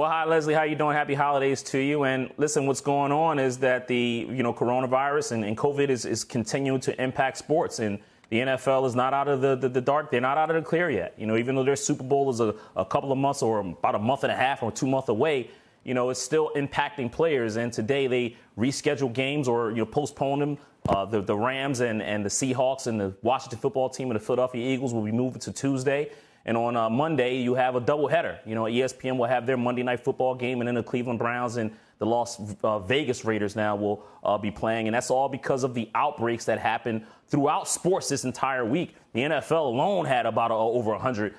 Well, hi, Leslie. How you doing? Happy holidays to you. And listen, what's going on is that the coronavirus and COVID is continuing to impact sports. And the NFL is not out of the dark. They're not out of the clear yet. Even though their Super Bowl is a couple of months or about a month and a half or 2 months away, it's still impacting players. And today they reschedule games or postpone them. The Rams and the Seahawks and the Washington football team and the Philadelphia Eagles will be moving to Tuesday. And on Monday, you have a doubleheader. ESPN will have their Monday night football game, and then the Cleveland Browns and the Las Vegas Raiders now will be playing. And that's all because of the outbreaks that happened throughout sports this entire week. The NFL alone had about over 100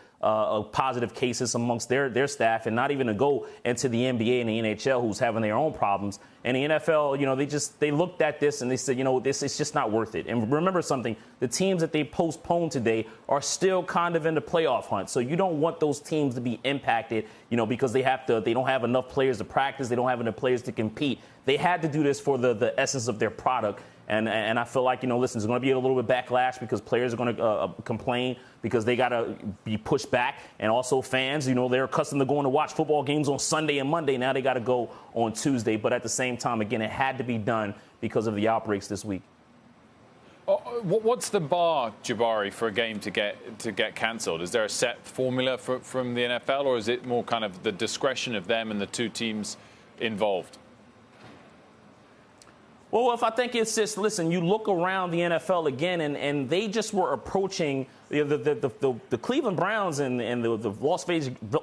positive cases amongst their staff, and not even to go into the NBA and the NHL, who's having their own problems. And the NFL, they looked at this and they said, this is just not worth it. And remember something, the teams that they postponed today are still kind of in the playoff hunt. So you don't want those teams to be impacted, because they don't have enough players to practice. They don't have enough players to compete. They had to do this for the essence of their product. And I feel like, listen, there's going to be a little bit backlash because players are going to complain because they got to be pushed back. And also fans, they're accustomed to going to watch football games on Sunday and Monday. Now they got to go on Tuesday. But at the same time, again, it had to be done because of the outbreaks this week. What's the bar, Jabari, for a game to get cancelled? Is there a set formula from the NFL, or is it more kind of the discretion of them and the two teams involved? Well, if I think it's just, listen, you look around the NFL again, and they just were approaching the Cleveland Browns and the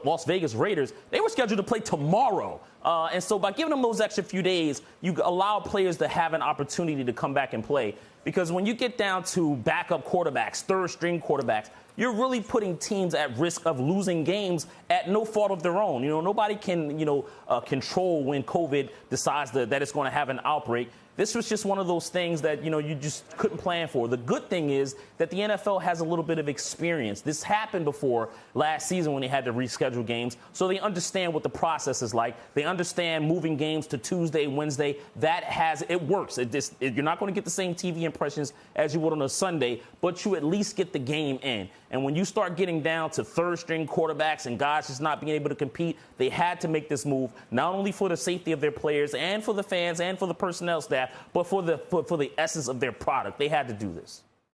Las Vegas Raiders. They were scheduled to play tomorrow. And so by giving them those extra few days, you allow players to have an opportunity to come back and play. Because when you get down to backup quarterbacks, third-string quarterbacks, you're really putting teams at risk of losing games at no fault of their own. Nobody can, control when COVID decides that it's going to have an outbreak. This was just one of those things that, you just couldn't plan for. The good thing is that the NFL has a little bit of experience. This happened before last season when they had to reschedule games, so they understand what the process is like. They understand moving games to Tuesday, Wednesday. It works. You're not going to get the same TV impressions as you would on a Sunday, but you at least get the game in. And when you start getting down to third-string quarterbacks and guys just not being able to compete, they had to make this move, not only for the safety of their players and for the fans and for the personnel staff, but for the essence of their product. They had to do this.